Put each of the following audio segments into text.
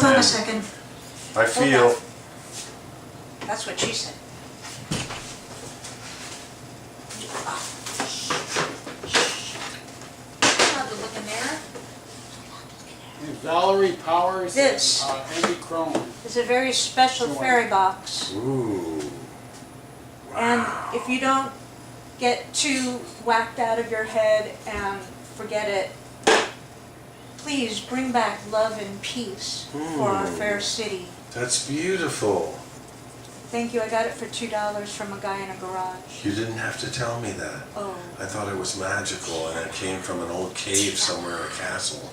on a second. I feel... That's what she said. Not to look in there. Valerie Powers. This. Amy Crone. It's a very special fairy box. Ooh. And if you don't get too whacked out of your head and forget it, please bring back love and peace for our fair city. That's beautiful. Thank you. I got it for $2 from a guy in a garage. You didn't have to tell me that. Oh. I thought it was magical and it came from an old cave somewhere, a castle.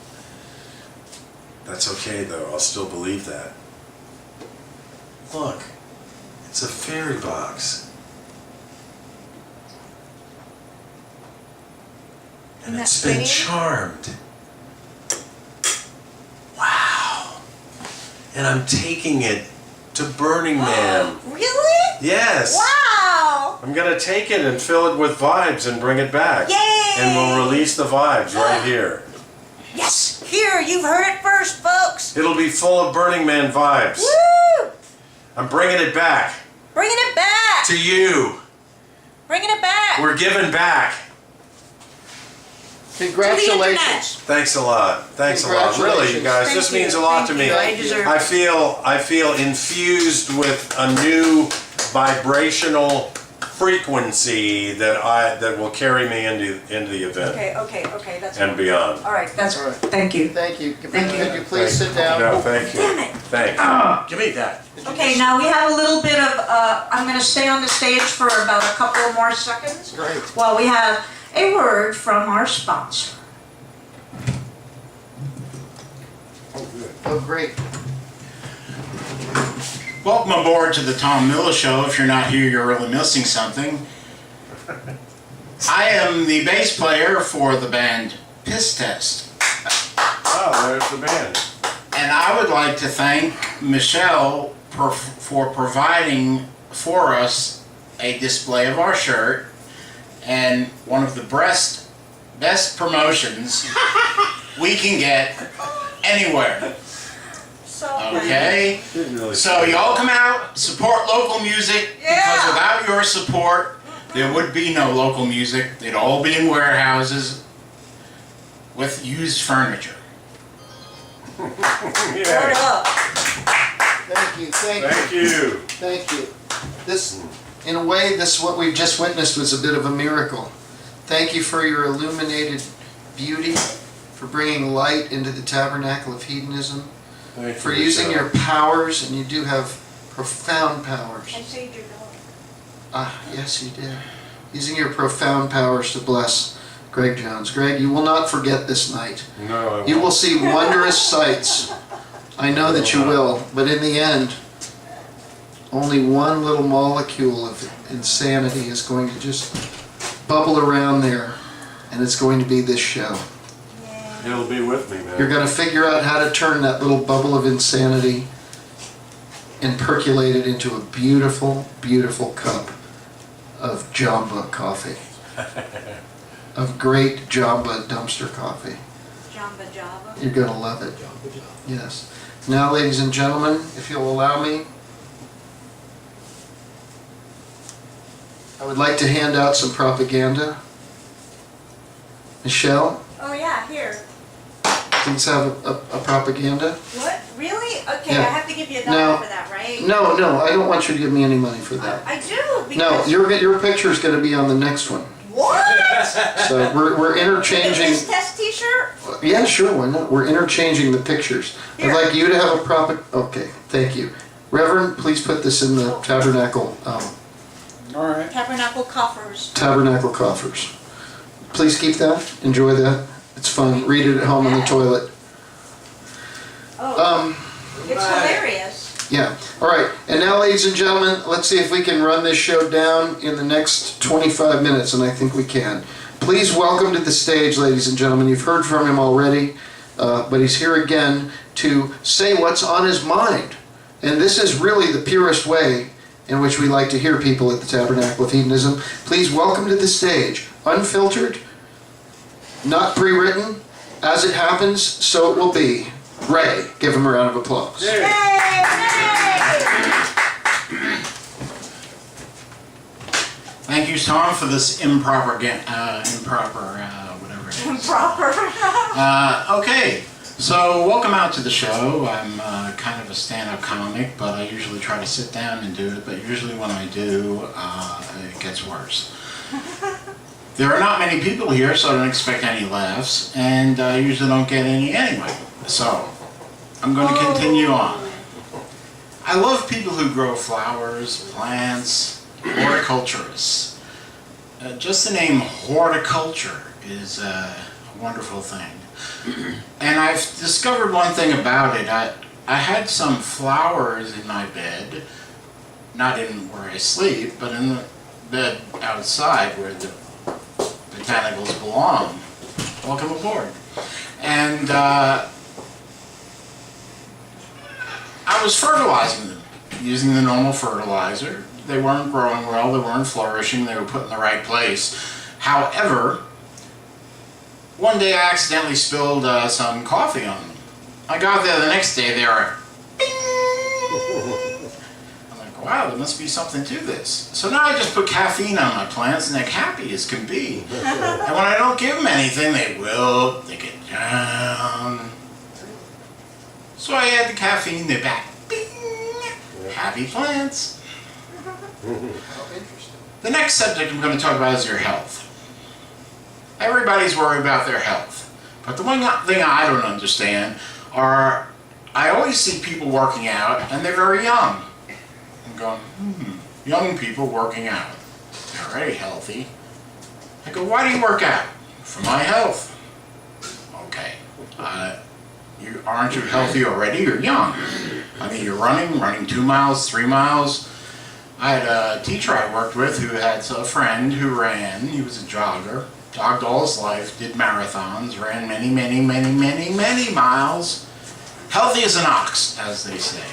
That's okay though, I'll still believe that. Look, it's a fairy box. And Isn't it's that been pretty? charmed. Wow. And I'm taking it to Burning Man. Really? Yes. Wow! I'm gonna take it and fill it with vibes and bring it back. Yay! And we'll release the vibes right here. Yes! Here, you've heard it first, folks! It'll be full of Burning Man vibes. Woo! I'm bringing it back Bringing it back! to you. Bringing it back! We're giving back. Congratulations. Thanks a lot. Thanks a lot. Really, you guys, Thank this you. means a lot to Thank me. you. I deserve I it. feel infused with a new vibrational frequency that will carry me into the event Okay, that's and beyond. All right, that's All right. Thank you. Thank you. Thank you. Could you please sit down? No, thank you. Damn it. Thanks. Give me that. Okay, now we have a little bit of, I'm going to stay on the stage for about a couple more seconds Great. while we have a word from our sponsor. Oh, great. Welcome aboard to the Tom Miller Show. If you're not here, you're really missing something. I am the bass player for the band Piss Test. Oh, there's the band. And I would like to thank Michelle for providing for us a display of our shirt and one of the best promotions we can get anywhere. So, Okay? Didn't really So y'all come out, support local music, because Yeah. without your support, there would be no local music. They'd all be in warehouses with used furniture. Word Yeah. up. Thank you. Thank you. Thank you. Thank you. This, in a way, what we've just witnessed was a bit of a miracle. Thank you for your illuminated beauty, for bringing light into the Tabernacle of Hedonism, Thank you, for using Michelle. your powers, and you do have profound powers. I saved your dog. Ah, yes, you did. Using your profound powers to bless Greg Jones. Greg, you will not forget this night. No, I You will won't. see wondrous sights. I know that you will, but in the end, only one little molecule of insanity is going to just bubble around there, and it's going to be this show. It'll be with me, man. You're going to figure out how to turn that little bubble of insanity and percolate it into a beautiful, beautiful cup of Jamba coffee. Of great Jamba dumpster coffee. Jamba Java. You're going to love it. Yes. Now, ladies and gentlemen, if you'll allow me, I would like to hand out some propaganda. Michelle, Oh yeah, here. please have a propaganda. What? Really? Okay, Yeah. I have to give you $1 No. for that, right? No, I don't want you to give me any money for that. I do, No, because... your picture is going to be on the next one. What? So we're interchanging. This test t-shirt? Yeah, sure, why not? We're interchanging the pictures. I'd Here. like you to have a okay, thank you. Reverend, please put this in the tabernacle Tabernacle coffers. coffers. Please keep that. Enjoy that. It's fun. Read it at home on the toilet. Oh, it's hilarious. Yeah. All right. And now, ladies and gentlemen, let's see if we can run this show down in the next 25 minutes, and I think we can. Please welcome to the stage, ladies and gentlemen. You've heard from him already, but he's here again to say what's on his mind. And this is really the purest way in which we like to hear people at the Tabernacle of Hedonism. Please welcome to the stage, unfiltered, not pre-written, as it happens, so it will be, Ray. Give him a round of applause. There. Thank you, Tom, for this improper whatever it is. Improper. Okay, so welcome out to the show. I'm kind of a stand-up comic, but I usually try to sit down and do it, but usually when I do, it gets worse. There are not many people here, so I don't expect any laughs, and I usually don't get any anyway. So, I'm going to continue on. I love people who grow flowers, plants, horticulturists. Just the name horticulture is a wonderful thing. And I've discovered one thing about it. I had some flowers in my bed, not in where I sleep, but in the bed outside where the botanicals belong. Welcome aboard. And I was fertilizing them, using the normal fertilizer. They weren't growing well, they weren't flourishing, they were put in the right place. However, one day I accidentally spilled some coffee on them. I got there the next day, they were bing! I'm like, wow, there must be something to this. So now I just put caffeine on my plants and they're happy as can be. And when I don't give them anything, they wilt, they get down. So I add the caffeine, they're back. Bing! Happy plants. The next subject I'm going to talk about is your health. Everybody's worried about their health. But the one thing I don't understand are, I always see people working out and they're very young. I'm going, young people working out. They're already healthy. I go, why do you work out? For my health. Okay. Aren't you healthy already? You're young. I mean, you're running 2 miles, 3 miles. I had a teacher I worked with who had a friend who ran. He was a jogger, jogged all his life, did marathons, ran many miles. Healthy as an ox, as they say.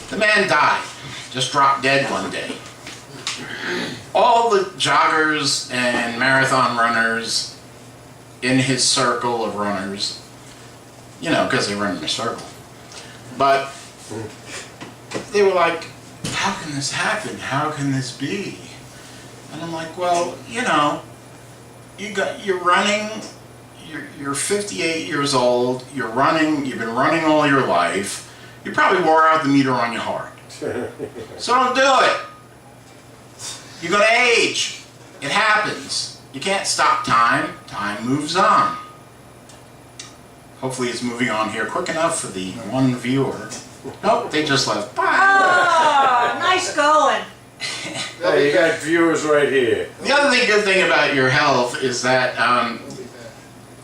The man died, just dropped dead one day. All the joggers and marathon runners in his circle of runners, you know, because they run in a circle. But they were like, how can this happen? How can this be? And I'm like, well, you know, you're running, you're 58 years old, you've been running all your life, you probably wore out the meter on your heart. So don't do it. You're going to age. It happens. You can't stop time. Time moves on. Hopefully it's moving on here quick enough for the one viewer. Nope, they just left. Bye. Oh, nice going. Hey, you got viewers right here. The other good thing about your health is that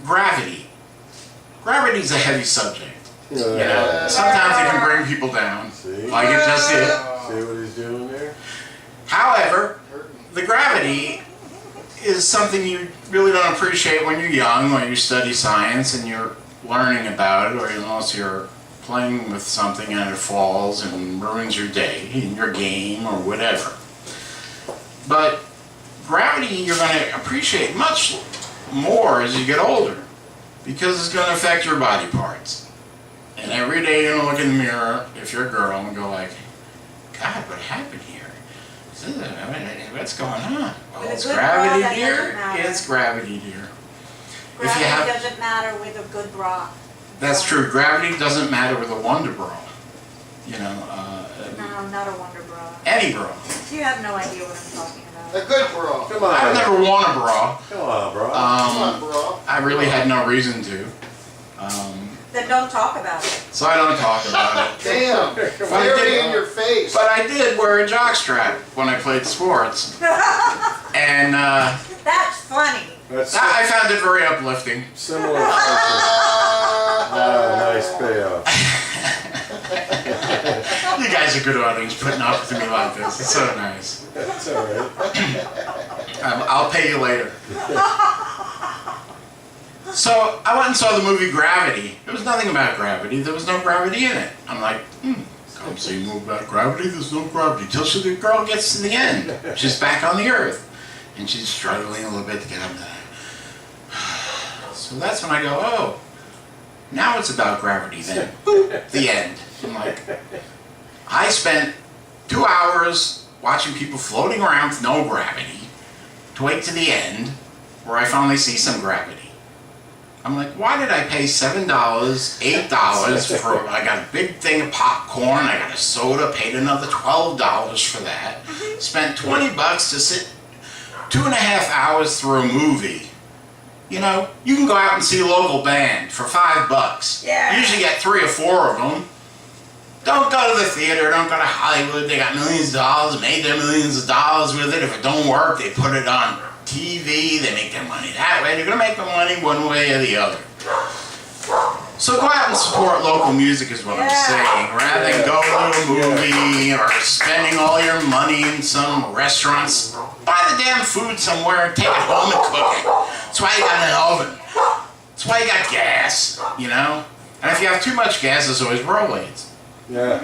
gravity. Gravity's a heavy subject. You know, sometimes it can bring people down. See? Like it just did. See what he's doing there? However, the gravity is something you really don't appreciate when you're young, when you study science and you're learning about it, or unless you're playing with something and it falls and ruins your day in your game or whatever. But gravity you're going to appreciate much more as you get older, because it's going to affect your body parts. And every day you're going to look in the mirror, if you're a girl, and go like, God, what happened here? What's going on? Well, With a it's good gravity, bra, that dear. doesn't matter. It's gravity, dear. Gravity doesn't matter with a good bra. That's true. Gravity doesn't matter with a Wonder Bra. You know, No, not a Wonder Bra. any bra. You have no idea what I'm talking about. A good bra. Come on. I've never worn a bra. Come on, bro. Come on, bro. I really had no reason to. Then don't talk about it. So I don't talk about it. Damn. Very in your face. But I did wear a jockstrap when I played sports. And That's funny. That's I found it very uplifting. similar function. Nice payoff. You guys are good audience putting up with me like this. It's so nice. That's all right. I'll pay you later. So I went and saw the movie Gravity. There was nothing about gravity. There was no gravity in it. I'm like, come see a movie about gravity? There's no gravity. Till the girl gets to the end. She's back on the earth. And she's struggling a little bit to get up there. So that's when I go, oh, Now it's about gravity then. Boop, the end. I'm like, I spent 2 hours watching people floating around with no gravity to wait to the end where I finally see some gravity. I'm like, why did I pay $7, $8 for, I got a big thing of popcorn, I got a soda, paid another $12 for that, spent $20 to sit 2.5 hours through a movie. You know, you can go out and see a local band for $5. Yeah. You usually get 3 or 4 of them. Don't go to the theater, don't go to Hollywood, they got millions of dollars, made their millions of dollars with it. If it don't work, they put it on TV, they make their money that way. They're gonna make their money one way or the other. So go out and support local music is what I'm saying, rather than go to a movie or spending all your money in some restaurants. Buy the damn food somewhere and take it home and cook it. That's why you got an oven. That's why you got gas, you know? And if you have too much gas, there's always whirlwinds. Yeah.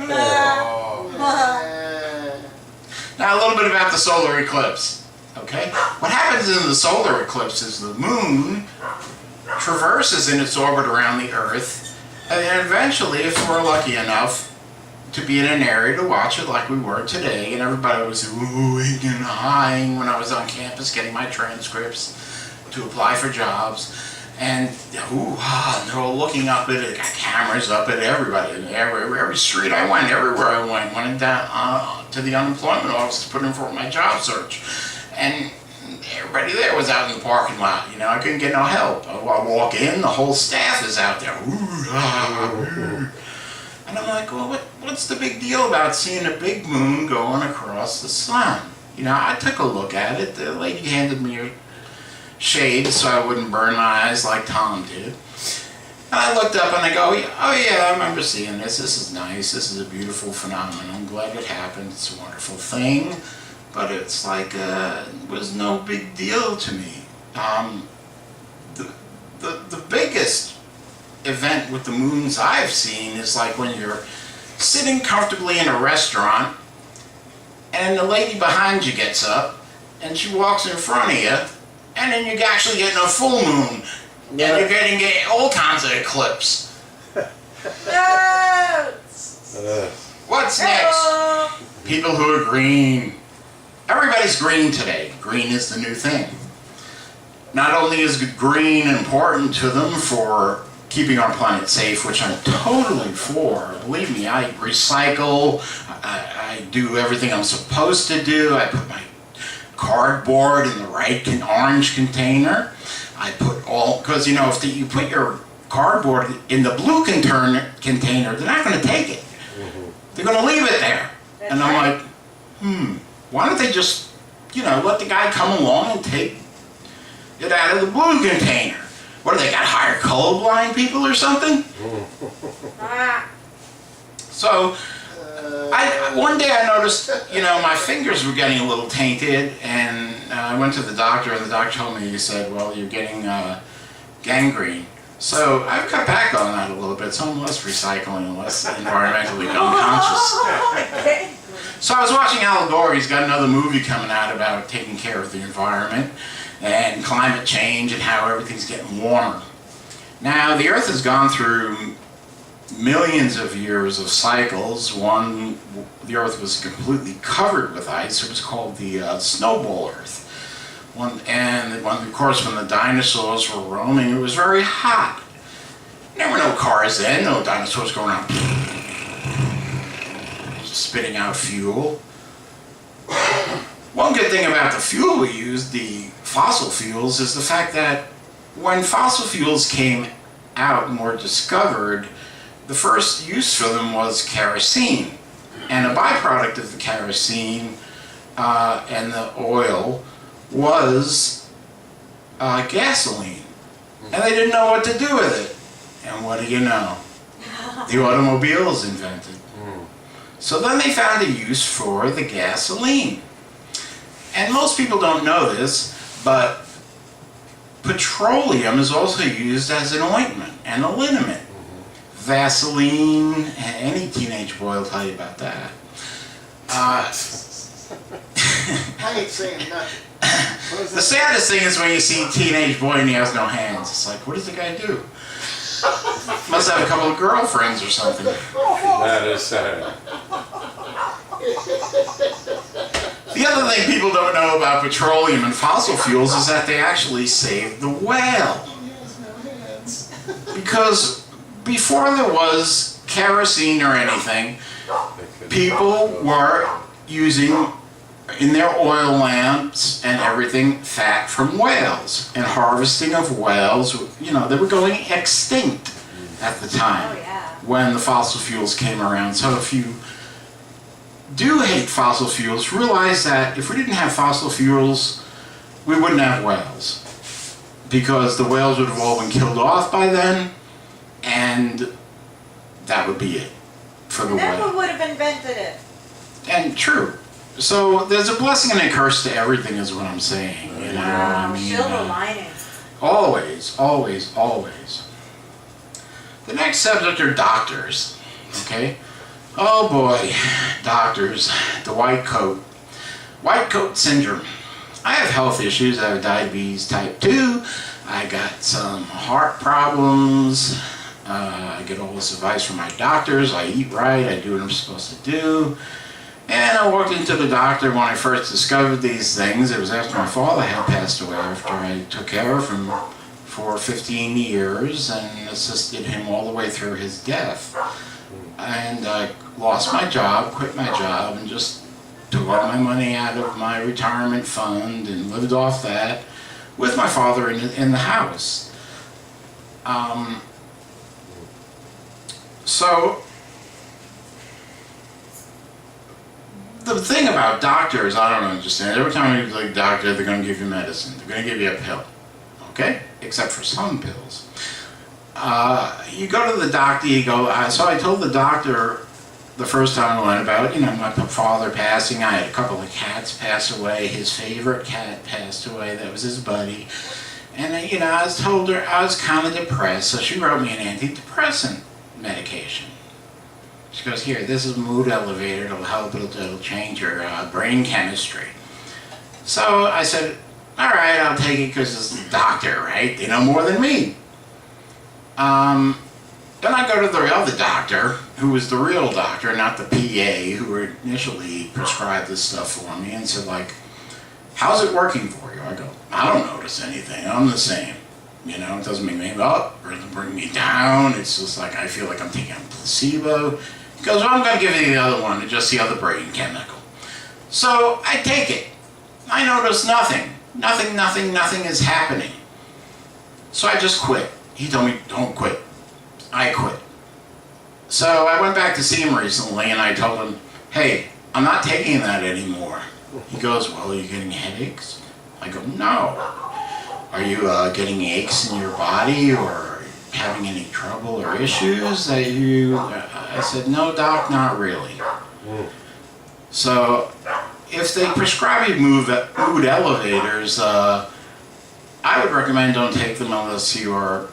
Now a little bit about the solar eclipse. Okay? What happens in the solar eclipse is the moon traverses in its orbit around the Earth, and then eventually, if we're lucky enough to be in an area to watch it like we were today, and everybody was oohing and eyeing when I was on campus getting my transcripts to apply for jobs, and they're all looking up at it, got cameras up at everybody, every street I went, everywhere I went down to the unemployment office to put in for my job search. And everybody there was out in the parking lot, you know, I couldn't get no help. I walk in, the whole staff is out there. And I'm like, well, what's the big deal about seeing a big moon going across the sun? You know, I took a look at it. The lady handed me a shade so I wouldn't burn my eyes like Tom did. And I looked up and I go, oh yeah, I remember seeing this. This is nice. This is a beautiful phenomenon. I'm glad it happened. It's a wonderful thing. But it's like, it was no big deal to me. The biggest event with the moons I've seen is like when you're sitting comfortably in a restaurant and the lady behind you gets up and she walks in front of you and then you're actually getting a full moon and you're getting all kinds of eclipse. What's next? People who are green. Everybody's green today. Green is the new thing. Not only is green important to them for keeping our planet safe, which I'm totally for. Believe me, I recycle, I do everything I'm supposed to do. I put my cardboard in the right orange container. I put all, because you know, if you put your cardboard in the blue container, they're not going to take it. They're going to leave it there. And I'm like, why don't they just, you know, let the guy come along and take it out of the blue container? What, do they got hired colorblind people or something? So, one day I noticed, you know, my fingers were getting a little tainted, and I went to the doctor, and the doctor told me, he said, well, you're getting gangrene. So I've cut back on that a little bit, so I'm less recycling and less environmentally unconscious. So I was watching Al Gore. He's got another movie coming out about taking care of the environment and climate change and how everything's getting warmer. Now, the Earth has gone through millions of years of cycles. One, the Earth was completely covered with ice. It was called the snowball Earth. Of course, when the dinosaurs were roaming, it was very hot. There were no cars then, no dinosaurs going around spitting out fuel. One good thing about the fuel we used, the fossil fuels, is the fact that when fossil fuels came out and were discovered, the first use for them was kerosene. And a byproduct of the kerosene and the oil was gasoline. And they didn't know what to do with it. And what do you know? The automobile is invented. So then they found a use for the gasoline. And most people don't know this, but petroleum is also used as an ointment and a liniment. Vaseline, any teenage boy will tell you about that. I ain't saying nothing. The saddest thing is when you see a teenage boy and he has no hands. It's like, what does the guy do? Must have a couple of girlfriends or something. That is sad. The other thing people don't know about petroleum and fossil fuels is that they actually saved the whale. Because before there was kerosene or anything, people were using in their oil lamps and everything fat from whales, and harvesting of whales, you know, they were going extinct at the time when the fossil fuels came around. So if you do hate fossil fuels, realize that if we didn't have fossil fuels, we wouldn't have whales, because the whales would have all been killed off by then, and that would be it for the whale. Never would have invented it. And true. So there's a blessing and a curse to everything, is what I'm saying. You know, I mean, silver lining. always, always, always. The next subject are doctors. Okay. Oh boy, doctors. The white coat. White coat syndrome. I have health issues. I have diabetes type 2. I got some heart problems. I get all this advice from my doctors. I eat right. I do what I'm supposed to do. And I walked into the doctor when I first discovered these things. It was after my father had passed away, after I took care of him for 15 years and assisted him all the way through his death. And I lost my job, quit my job, and just took all my money out of my retirement fund and lived off that with my father in the house. So the thing about doctors, I don't understand. Every time you go to the doctor, they're going to give you medicine. They're going to give you a pill, okay? Except for some pills. You go to the doctor, you go, so I told the doctor the first time I went about, you know, my father passing. I had a couple of cats pass away. His favorite cat passed away. That was his buddy. And, you know, I told her I was kind of depressed, so she wrote me an antidepressant medication. She goes, here, this is a mood elevator. It'll help. It'll change your brain chemistry. So I said, all right, I'll take it because it's the doctor, right? They know more than me. Then I go to the other doctor, who was the real doctor, not the PA, who initially prescribed this stuff for me, and said, like, how's it working for you? I go, I don't notice anything. I'm the same. You know, it doesn't make me up, or doesn't bring me down. It's just like I feel like I'm taking a placebo. He goes, well, I'm going to give you the other one, just the other brain chemical. So I take it. I notice nothing. Nothing is happening. So I just quit. He told me, don't quit. I quit. So I went back to see him recently, and I told him, hey, I'm not taking that anymore. He goes, well, are you getting headaches? I go, no. Are you getting aches in your body, or having any trouble or issues that you... I said, no, doc, not really. So if they prescribe you mood elevators, I would recommend don't take them unless you are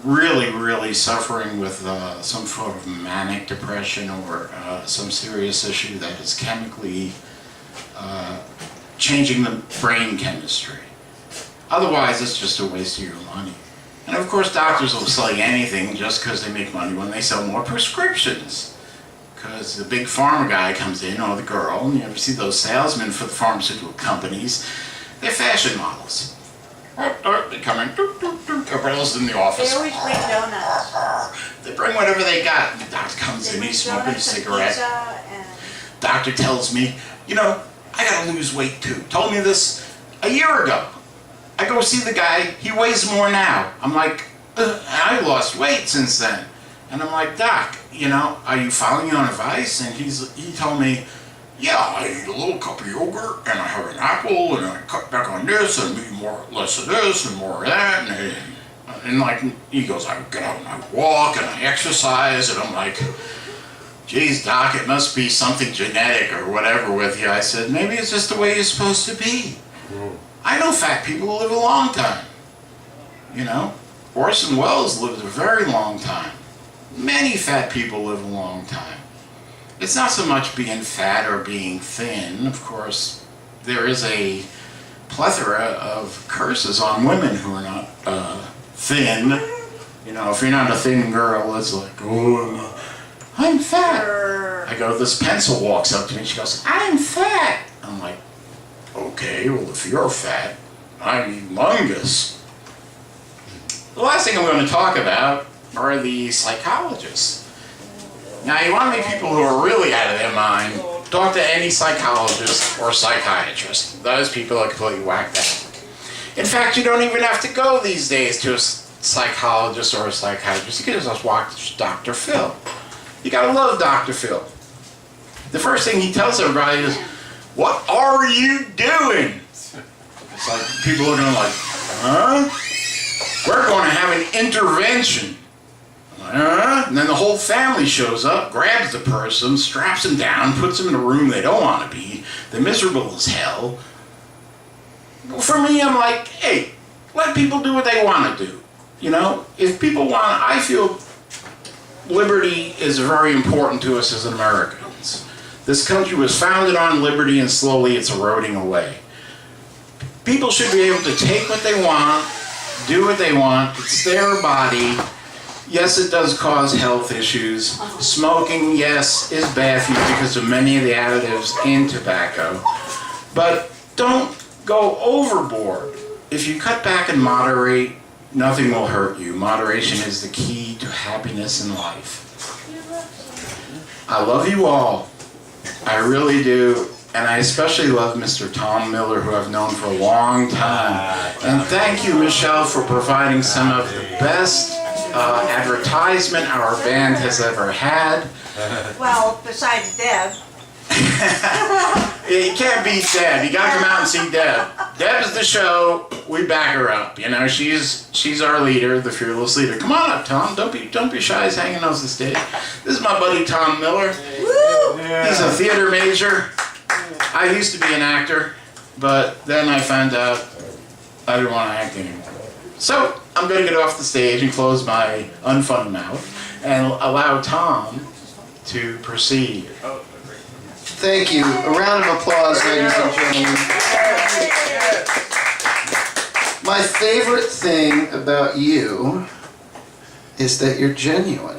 really suffering with some sort of manic depression or some serious issue that is chemically changing the brain chemistry. Otherwise, it's just a waste of your money. And of course, doctors will sell you anything just because they make money when they sell more prescriptions. Because the big pharma guy comes in, or the girl, and you ever see those salesmen for the pharmaceutical companies, they're fashion models. They come in, everybody's in the office. They always bring donuts. They bring whatever they got. The doctor comes in, he's smoking a cigarette. Doctor tells me, you know, I gotta lose weight too. Told me this a year ago. I go see the guy, he weighs more now. I'm like, I lost weight since then. And I'm like, doc, you know, are you following on advice? And he told me, yeah, I eat a little cup of yogurt, and I have an apple, and I cut back on this, and eat less of this, and more of that, and like, he goes, I get out and I walk, and I exercise, and I'm like, geez, doc, it must be something genetic or whatever with you. I said, maybe it's just the way you're supposed to be. I know fat people who live a long time. You know, Orson Welles lived a very long time. Many fat people live a long time. It's not so much being fat or being thin. Of course, there is a plethora of curses on women who are not thin You know, if you're not a thin girl, it's like, oh, I'm fat. I go, this pencil walks up to me, she goes, I'm fat. I'm like, okay, well, if you're fat, I'm humongous. The last thing I'm going to talk about are the psychologists. Now, you want to meet people who are really out of their mind, talk to any psychologist or psychiatrist. Those people are completely whacked out. In fact, you don't even have to go these days to a psychologist or a psychiatrist. You can just watch Dr. Phil. You gotta love Dr. Phil. The first thing he tells everybody is, what are you doing? It's like people are going like, huh? We're going to have an intervention. And then the whole family shows up, grabs the person, straps him down, puts him in a room they don't want to be. They're miserable as hell. For me, I'm like, hey, let people do what they want to do. You know, if people want, I feel liberty is very important to us as Americans. This country was founded on liberty and slowly it's eroding away. People should be able to take what they want, do what they want, it's their body. Yes, it does cause health issues. Smoking, yes, is bad for you because of many of the additives in tobacco. But don't go overboard. If you cut back and moderate, nothing will hurt you. Moderation is the key to happiness in life. I love you all. I really do. And I especially love Mr. Tom Miller, who I've known for a long time. And thank you, Michelle, for providing some of the best advertisement our band has ever had. Well, besides Deb. You can't beat Deb. You gotta come out and see Deb. Deb is the show. We back her up. You know, she's our leader, the fearless leader. Come on up, Tom. Don't be shy as hanging on the stage. This is my buddy Tom Miller. Woo! He's a theater major. I used to be an actor, but then I found out I didn't want to act anymore. So I'm going to get off the stage and close my unfun mouth and allow Tom to proceed. Thank you. A round of applause, ladies and gentlemen. My favorite thing about you is that you're genuine.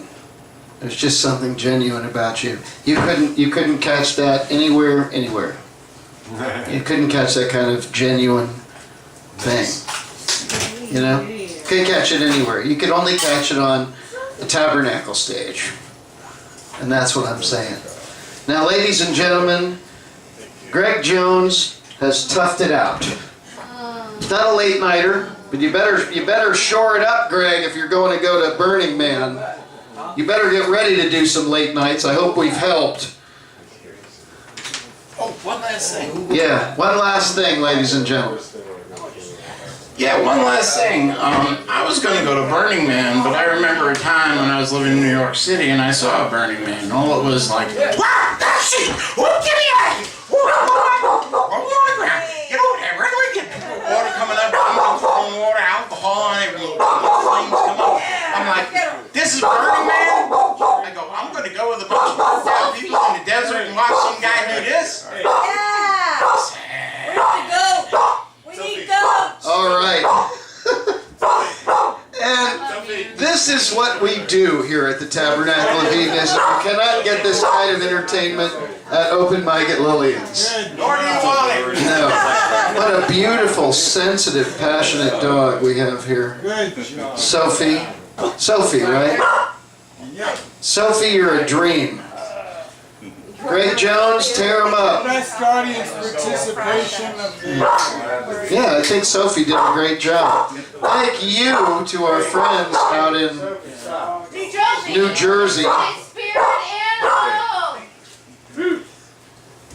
There's just something genuine about you. You couldn't catch that anywhere. You couldn't catch that kind of genuine thing. You know? Couldn't catch it anywhere. You could only catch it on the Tabernacle stage. And that's what I'm saying. Now, ladies and gentlemen, Greg Jones has toughed it out. It's not a late nighter, but you better shore it up, Greg, if you're going to go to Burning Man. You better get ready to do some late nights. I hope we've helped. Oh, one last thing. Yeah, one last thing, ladies and gentlemen. Yeah, one last thing. I was going to go to Burning Man, but I remember a time when I was living in New York City and I saw a Burning Man. And all it was like, wow, that's it! Oh, give me that! Get over there, right away, get water coming up, throwing water, alcohol on it, flames come up. I'm like, this is Burning Man? I go, I'm going to go with a bunch of people in the desert and watch some guy do this? Yeah! Where's the goat? We need goats! All right. And this is what we do here at the Tabernacle of Hedonism. You cannot get this kind of entertainment at Open Mic at Lillian's. Nor do you want it. No. What a beautiful, sensitive, passionate dog we have here. Sophie. Sophie, right? Sophie, you're a dream. Greg Jones, tear him up. Best audience participation of the Yeah, I think Sophie did a great job. Thank you to our friends out in New Jersey.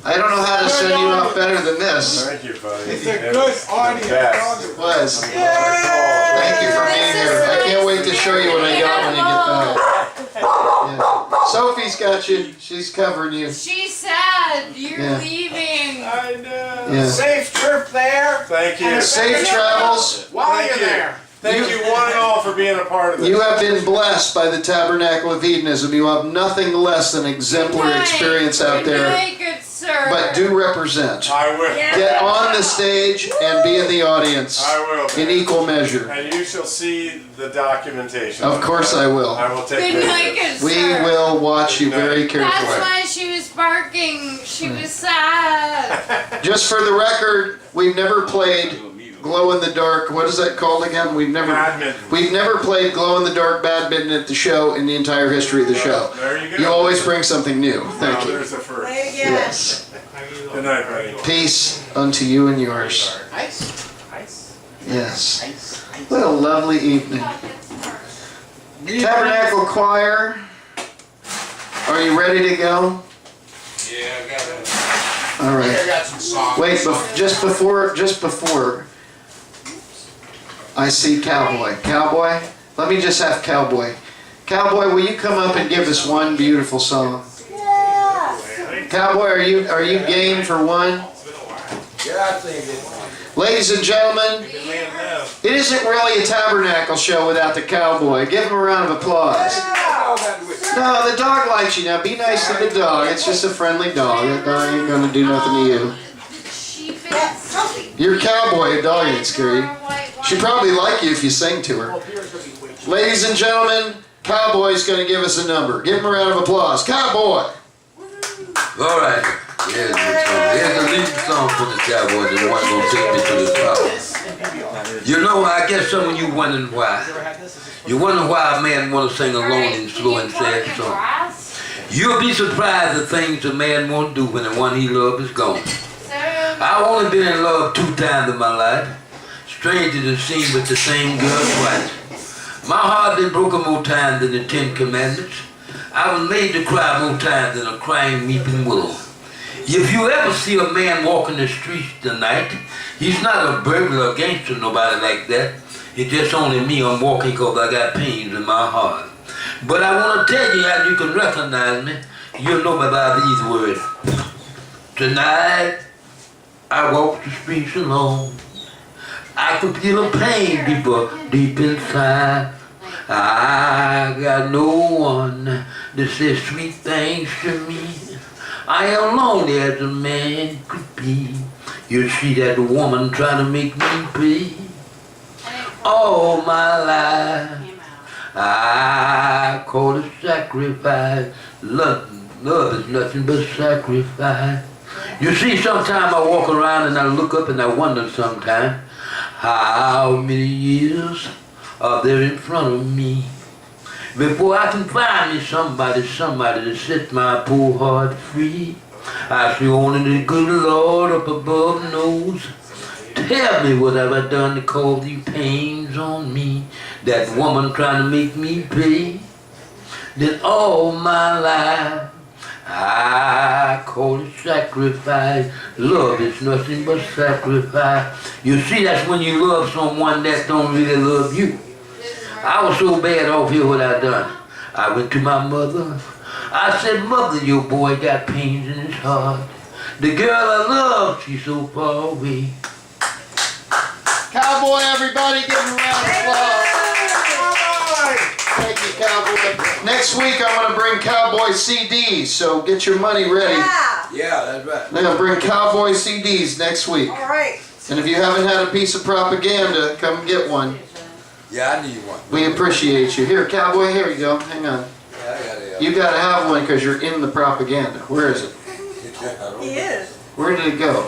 I don't know how to send you off better than this. Thank you, buddy. It's a good audience. It was. Thank you for being here. I can't wait to show you what I got when you get back. Yeah. Sophie's got you. She's covering you. She's sad. You're leaving. I know. Yeah. Safe trip there. Thank you. Safe travels. While you're there. Thank you one and all for being a part of this. You have been blessed by the Tabernacle of Hedonism. You have nothing less than exemplary experience out there. Really good sir. but do represent. I will. Yeah. Get on the stage and be in the audience I will. in man. equal measure. And you shall see the documentation. Of course I will. I will take Good night, pictures. good We sir. will watch you very That's carefully. why she was barking. She was sad. Just for the record, we've never played glow in the dark. What is that called again? We've never played glow in the dark badminton at the show in the entire history of the show. There you go. You always bring something new. Thank Oh, you. there's the first. Play again. Yes. Good night, buddy. Peace unto you and yours. Ice. Ice. Yes. Ice. What a lovely evening. Tabernacle Choir, are you ready to go? Yeah, I got it. All I right. got some songs. Wait, just before, I see Cowboy. Cowboy, let me just have Cowboy. Cowboy, will you come up and give us one beautiful song? Cowboy, are you game for one? Ladies and gentlemen, it isn't really a tabernacle show without the cowboy. Give him a round of applause. No, the dog likes you now. Be nice to the dog. It's just a friendly dog. That dog ain't gonna do nothing to you. Sheep is You're a cowboy. A dog ain't scary. She'd probably like you if you sing to her. Ladies and gentlemen, Cowboy's gonna give us a number. Give him a round of applause. Cowboy! All right, here's the song. Here's the lead song for the Cowboy, the one gonna take me to the top. You know, I guess some of you wondering why. You wonder why a man wanna sing alone in slow and sad song. You'll be surprised at things a man won't do when the one he loves is gone. I've only been in love 2 times in my life. Stranger than seen with the same girl twice. My heart been broken more times than the 10 Commandments. I was made to cry more times than a crying weeping willow. If you ever see a man walking the streets tonight, he's not a burglar or gangster, nobody like that. It's just only me, I'm walking because I got pains in my heart. But I want to tell you how you can recognize me. You'll know me by these words. Tonight, I walk the streets alone. I can feel a pain deep inside. I got no one that says sweet things to me. I am lonely as a man could be. You see that woman trying to make me pay. All my life, I call it sacrifice. Love is nothing but sacrifice. You see, sometimes I walk around and I look up and I wonder sometimes, how many years are there in front of me before I can find me somebody to set my poor heart free? I see only the good Lord up above knows. Tell me what have I done to cause these pains on me? That woman trying to make me pay. Then all my life I call it sacrifice. Love is nothing but sacrifice. You see, that's when you love someone that don't really love you. I was so bad off here, what I done. I went to my mother. I said, Mother, your boy got pains in his heart. The girl I love, she's so far away. Cowboy, everybody, give him a round of applause. Thank you, Cowboy. Next week, I'm going to bring Cowboy CDs, so get your money ready. Yeah. Yeah, that's right. I'm going to bring Cowboy CDs next week. All right. And if you haven't had a piece of propaganda, come get one. Yeah, I need one. We appreciate you. Here, Cowboy, here you go. Hang on. Yeah, I got it. You got to have one because you're in the propaganda. Where is it? He is. Where did it go?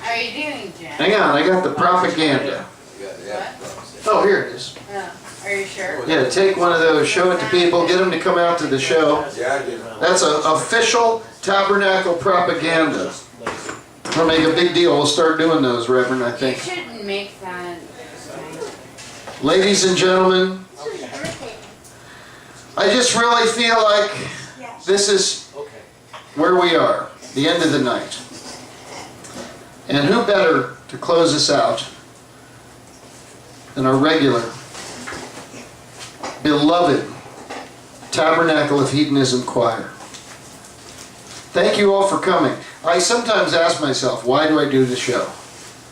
How are you doing, Jen? Hang on, I got the propaganda. Oh, here it is. Are you sure? Yeah, take one of those, show it to people, get them to come out to the show. Yeah, I do. That's an official tabernacle propaganda. We'll make a big deal. We'll start doing those, Reverend, I You think. should make that. Ladies and gentlemen, I just really feel like this is where we are, the end of the night. And who better to close us out than our regular, beloved Tabernacle of Hedonism Choir. Thank you all for coming. I sometimes ask myself, why do I do the show?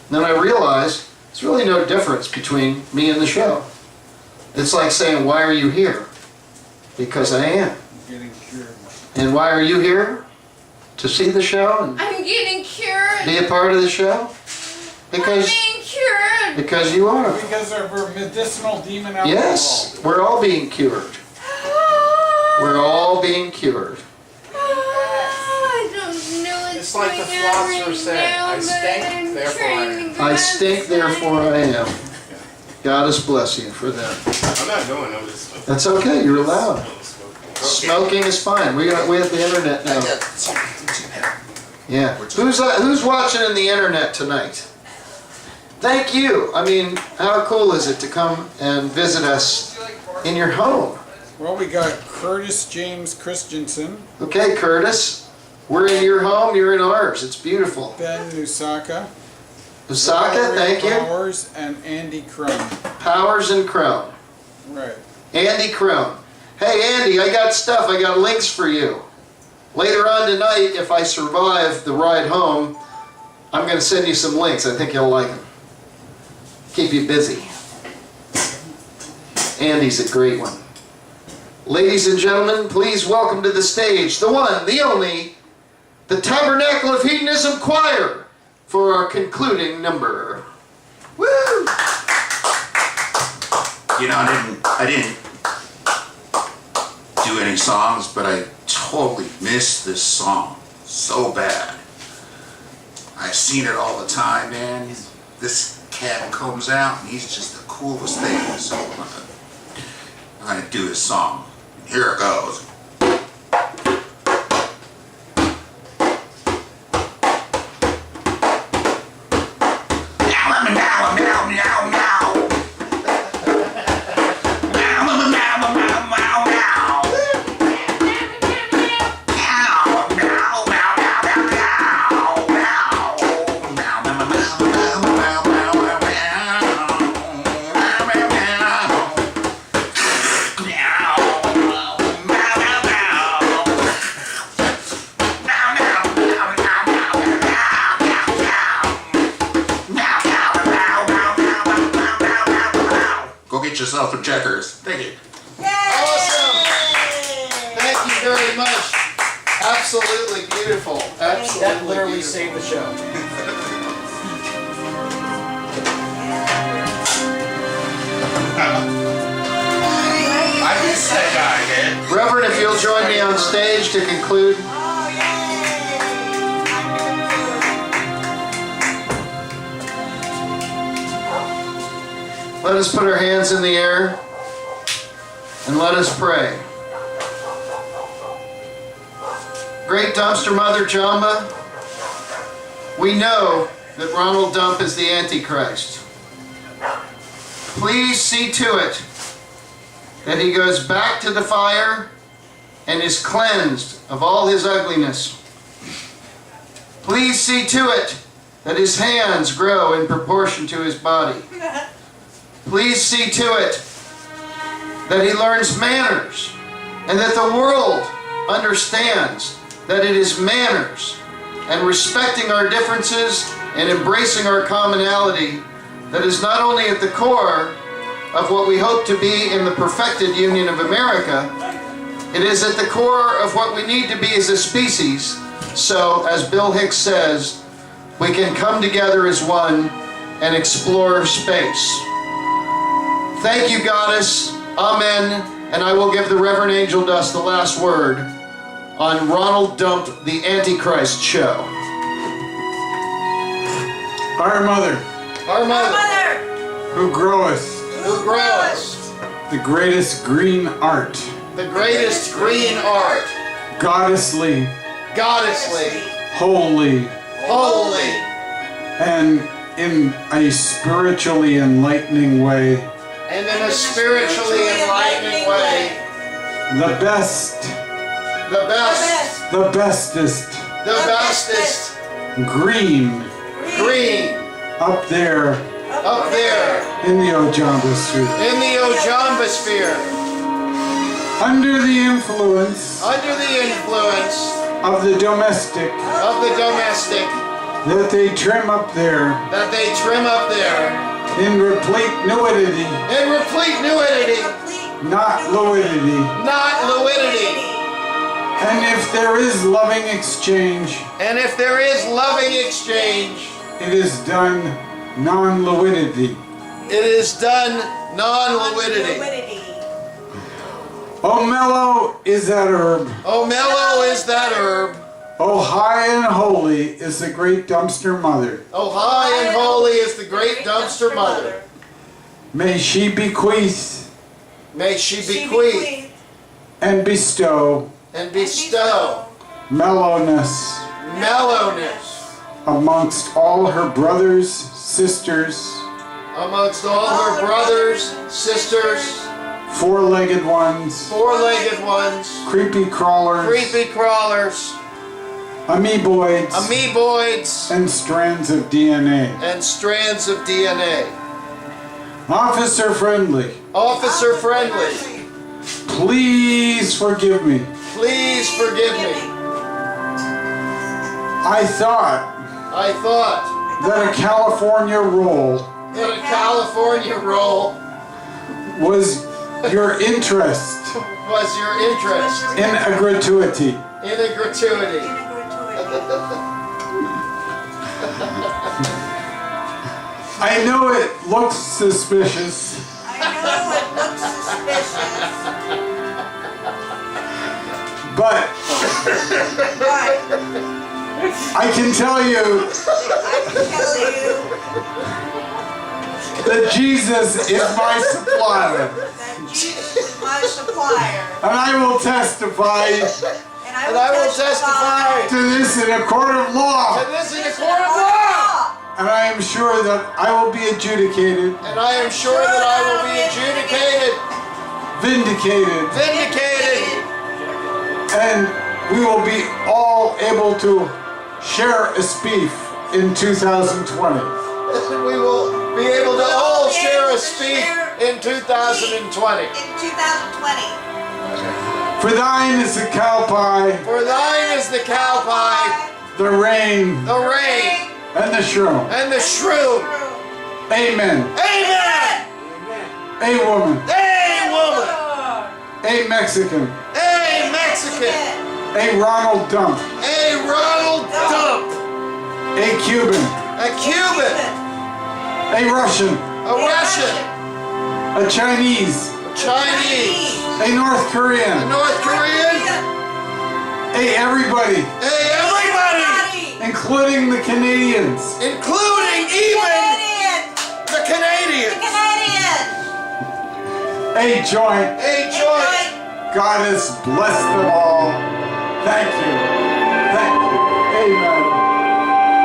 And then I realize there's really no difference between me and the show. It's like saying, why are you here? Because I am. And why are you here? to see the show and I'm getting cured. be a part of the show? I'm Because being cured. you are. Because of her medicinal demon alcohol. Yes, we're all being cured. We're all being cured. I don't know what's It's like the going on philosopher right said, now, I but stink, I'm therefore I trying am. to go I stink, therefore I am. Goddess bless you for that. I'm not doing no of this stuff. That's okay, you're allowed. Smoking is fine. We have the internet now. Yeah. Who's watching in the internet tonight? Thank you. I mean, how cool is it to come and visit us in your home? Well, we got Curtis James Christensen, Okay, Curtis. We're in your home, you're in ours. It's beautiful. Ben Nusaka, Osaka, Valerie thank you. Powers, and Andy Crum. Powers and Crown. Right. Andy Crown. Hey Andy, I got stuff. I got links for you. Later on tonight, if I survive the ride home, I'm going to send you some links. I think you'll like them. Keep you busy. Andy's a great one. Ladies and gentlemen, please welcome to the stage the one, the only, the Tabernacle of Hedonism Choir for our concluding number. Woo! You know, I didn't do any songs, but I totally missed this song so bad. I've seen it all the time, man. This cat comes out and he's just the coolest thing. So I'm gonna do his song. Here it goes. Get yourself some checkers. Thank you. Awesome! Thank you very much. Absolutely beautiful. Absolutely That literally beautiful. saved the show. I missed that guy, man. Reverend, if you'll join me on stage to conclude. Let us put our hands in the air and let us pray. Great Dumpster Mother Jamba, we know that Ronald Dump is the Antichrist. Please see to it that he goes back to the fire and is cleansed of all his ugliness. Please see to it that his hands grow in proportion to his body. Please see to it that he learns manners and that the world understands that it is manners and respecting our differences and embracing our commonality that is not only at the core of what we hope to be in the perfected Union of America, it is at the core of what we need to be as a species, so, as Bill Hicks says, we can come together as one and explore space. Thank you, Goddess. Amen. And I will give the Reverend Angel Dust the last word on Ronald Dump, the Antichrist Show. Our Mother, Our Mother, who groweth who growest the greatest green art, the greatest green art, goddessly, goddessly, holy, holy, and in a spiritually enlightening way, and in a spiritually enlightening way, the best, the best, the bestest, the bestest, green, green, up there up there in the Ojamba Street. in the Ojamba sphere, Under the influence under the influence of the domestic of the domestic that they trim up there that they trim up there in replete nudity, in replete nudity, not fluidity, not fluidity, And if there is loving exchange, And if there is loving exchange, it is done non-luidity. it is done non-luidity. Fluidity. Oh, mellow is that herb. Oh, mellow is that herb. Oh, high and holy is the great dumpster mother. Oh, high and holy is the great dumpster mother. May she bequeath May she bequeath and bestow and bestow mellowness mellowness amongst all her brothers, sisters, amongst all her brothers, sisters, four-legged ones, four-legged ones, creepy crawlers, creepy crawlers, amoeboids, amoeboids, and strands of DNA. and strands of DNA. Officer friendly, Officer friendly, please forgive me. please forgive me. I thought I thought that a California roll that a California roll was your interest was your interest in a gratuity. in a gratuity. I know it looks suspicious, I know it looks suspicious, but but I can tell you I can tell you that Jesus is my supplier, that Jesus is my supplier. and I will testify And And I will testify to this in a court of law, to this in a court of law. and I am sure that I will be adjudicated, And I am sure that I will be adjudicated, vindicated, vindicated, and we will be all able to share a spief in 2020. and we will be able to all share a speak in 2020. In 2020. For thine is the cow pie, For thine is the cow pie, the rain, the rain, and the shroom. and the shrew. Amen. Amen! A woman, A woman, a Mexican, a Mexican, a Ronald Dump, a Ronald Dump, a Cuban, a Cuban, a Russian, a Russian, a Chinese, a Chinese, a North a Korean, North Korean, a everybody, a everybody, including the Canadians, including even the Canadians, a joint. a joint. God has blessed them all. Thank you. Thank you. Amen.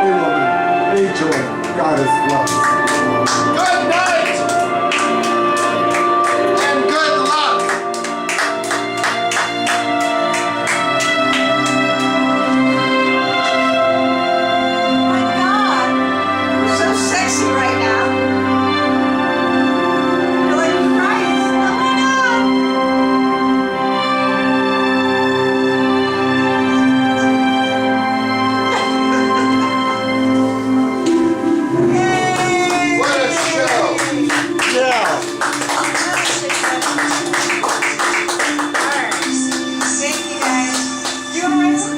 A woman, a joint. God has blessed. Good night and good luck. My God, you're so sexy right now. You're like Christ. Oh my God. Yay! What a show. Yeah. Thank you guys. Do you want to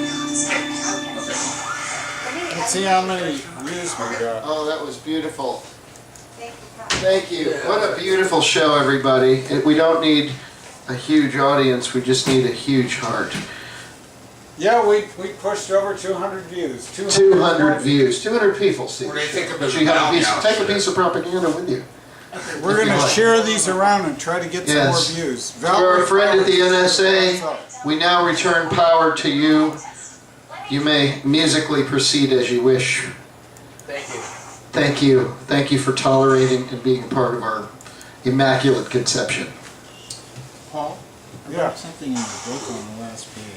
write Let's see how many views we got. Oh, that was beautiful. Thank you. Thank you. What a beautiful show, everybody. We don't need a huge audience, we just need a huge heart. Yeah, we pushed over 200 views. 200 views, 200 people see What do you this think show. of But the you have a bounty piece, house take a today? piece of propaganda with you. We're going to share these around and try to get some Yes. more views. To our friend at the NSA, What's up? we now return power to you. You may musically proceed as you wish. Thank you. Thank you. Thank you for tolerating and being part of our immaculate conception. Paul, I Yeah. wrote something in the book on the last page.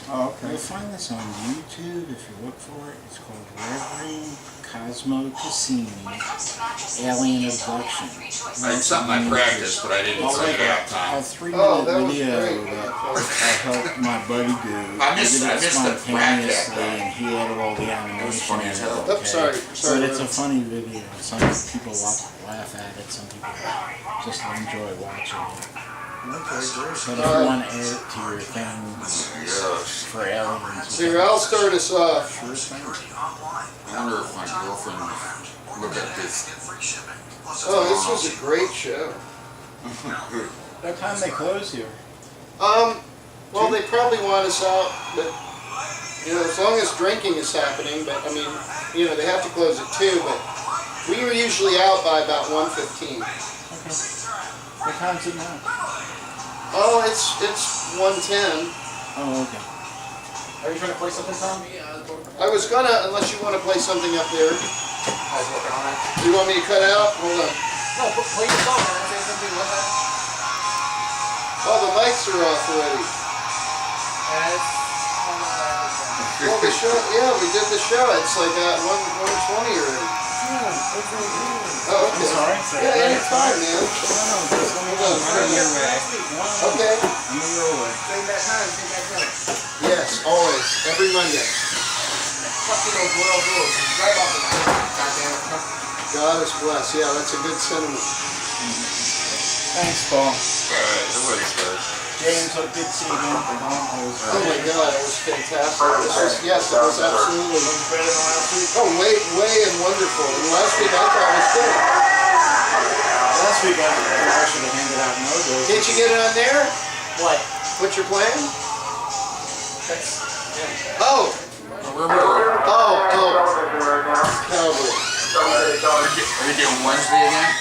Oh, You'll okay. find this on YouTube if you look for it. It's called Reverend Cosmo Cassini, Alien Abduction. It's something I practiced, but I didn't say it out A time. 3-minute Oh, that was video great. that I helped my buddy do. I missed He did it the spontaneously, bracket. and he added all the animation. It was funny as hell. in it, Oops, sorry. But it's a funny video. Some people laugh at it, some people just enjoy watching it. But if you want to add it to your thing for aliens. Here, I'll start us off. Sure thing. I wonder if my girlfriend would look at this. Oh, this was a great show. What time they close here? Well, they probably want us out, but, you know, as long as drinking is happening, but, I mean, you know, they have to close at 2, but we were usually out by about 1:15. Okay. What time's it now? Oh, it's 1:10. Oh, okay. Are you trying to play something, Tom? I was gonna, unless you want to play something up there. I was working on that. Do you want me to cut out? Hold on. No, play your song, man. Say something with that. Oh, the mics are off already. Well, the show, yeah, we did the show. It's like at 1:20 already. Oh, okay. I'm sorry. Yeah, anytime, man. No, just let me know. Hold on. I'm your way. Okay. I'm your way. Take that time, take that time. Yes, always. Every Monday. Fucking those world rules. Right off the bat. Goddamn. God is blessed. Yeah, that's a good sentiment. Thanks, Paul. Alright, nobody's good. James, good to see you again. Oh my God, it was fantastic. This was, yes, it was absolutely. Oh, way and wonderful. And last week I thought was good. Last week I should have handed out no-goes. Did you get it on there? What? What you're playing? That's, yeah. Oh, oh, Cowboy. Are you doing Wednesday again?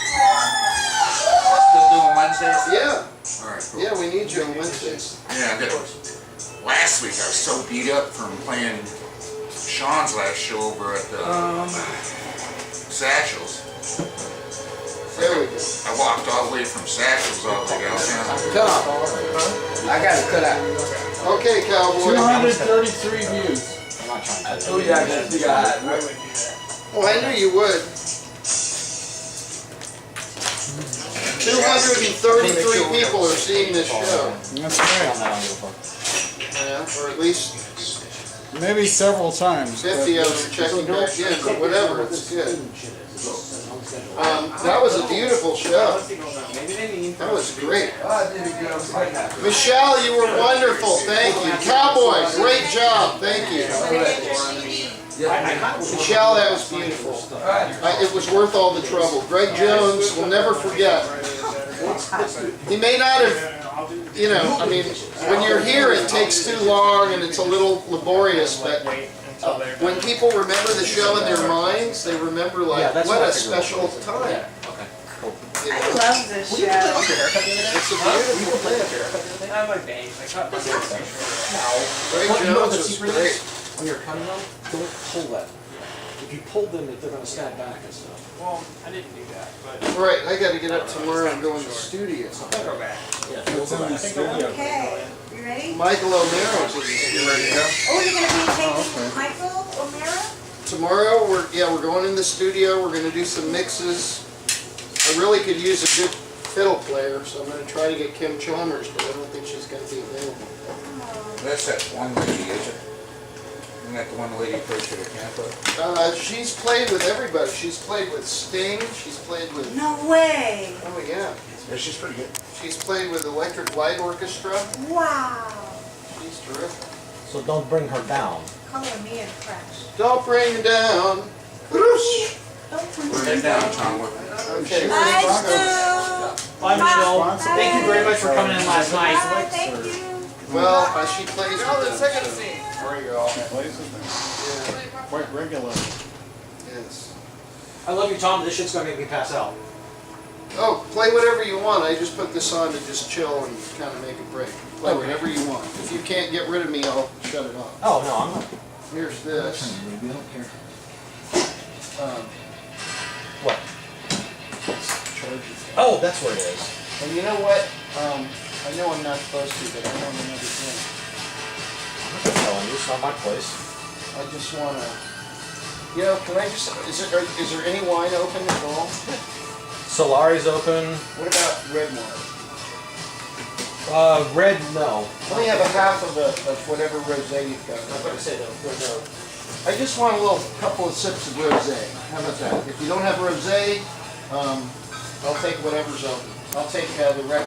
Still doing Wednesdays? Yeah, Alright, cool. yeah, we need you on Wednesdays. Yeah, I did. Last week I was so beat up from playing Sean's last show over at the Satchels. There we go. I walked all the way from Satchels all the way downtown. Tom, I got it cut out. Okay, Cowboy. 233 views. I told you I got to got Oh, I knew you would. 233 people are seeing this show. That's right. Yeah, or at least Maybe several times. 50 of them checking back in, but whatever, it's good. That was a beautiful show. That was great. Michelle, you were wonderful. Thank you. Cowboy, great job. Thank you. Michelle, that was beautiful. It was worth all the trouble. Greg Jones will never forget. He may not have, you know, I mean, when you're here it takes too long and it's a little laborious, but when people remember the show in their minds, they remember like, what a special time. I love this show. It's a beautiful thing. I'm like, dang, I cut my Greg Jones was great. When you're cutting them, don't pull that. If you pull them, they're going to snap back and stuff. Well, I didn't do that, but... All right, I gotta get up tomorrow and go in the studio. Go back. Yeah. Okay, you ready? Michael O'Mara's in the ready to go? Oh, you're gonna be taking Michael O'Mara? Tomorrow, we're going in the studio, we're gonna do some mixes. I really could use a good fiddle player, so I'm gonna try to get Kim Chalmers, but I don't think she's gonna be available. That's that one lady, is it? Isn't that the one lady played for the Tampa? She's played with everybody. She's played with Sting, she's played with, No way. oh yeah, Yeah, she's pretty good. she's played with Electric Light Orchestra. Wow. She's terrific. So don't bring her down. Color me impressed. Don't bring her down. Don't bring Put me it down, Tom. Okay. Bye, Stu. Bye, Michelle. Bye. Thank you very much for coming in last night. Bye, thank you. Well, she plays with them. There you go. Plays with them. Yeah, Quite regular. yes. I love you, Tom. This shit's going to make me pass out. Oh, play whatever you want. I just put this on to just chill and kind of make a break. Play whatever you want. If you can't get rid of me, I'll shut it off. Oh, no, I'm not. Here's this. We don't care. Um, What? Oh, that's what it is. and you know what? I know I'm not supposed to, but I want another drink. I'm not telling you. It's not my place. I just want to. You know, can I just? Is there any wine open at all? Solari's open. What about red wine? Red, no. Let me have a half of whatever rosé you've got. I was going to say, no. I just want a couple of sips of rosé. How about that? If you don't have rosé, I'll take whatever's open. I'll take the red.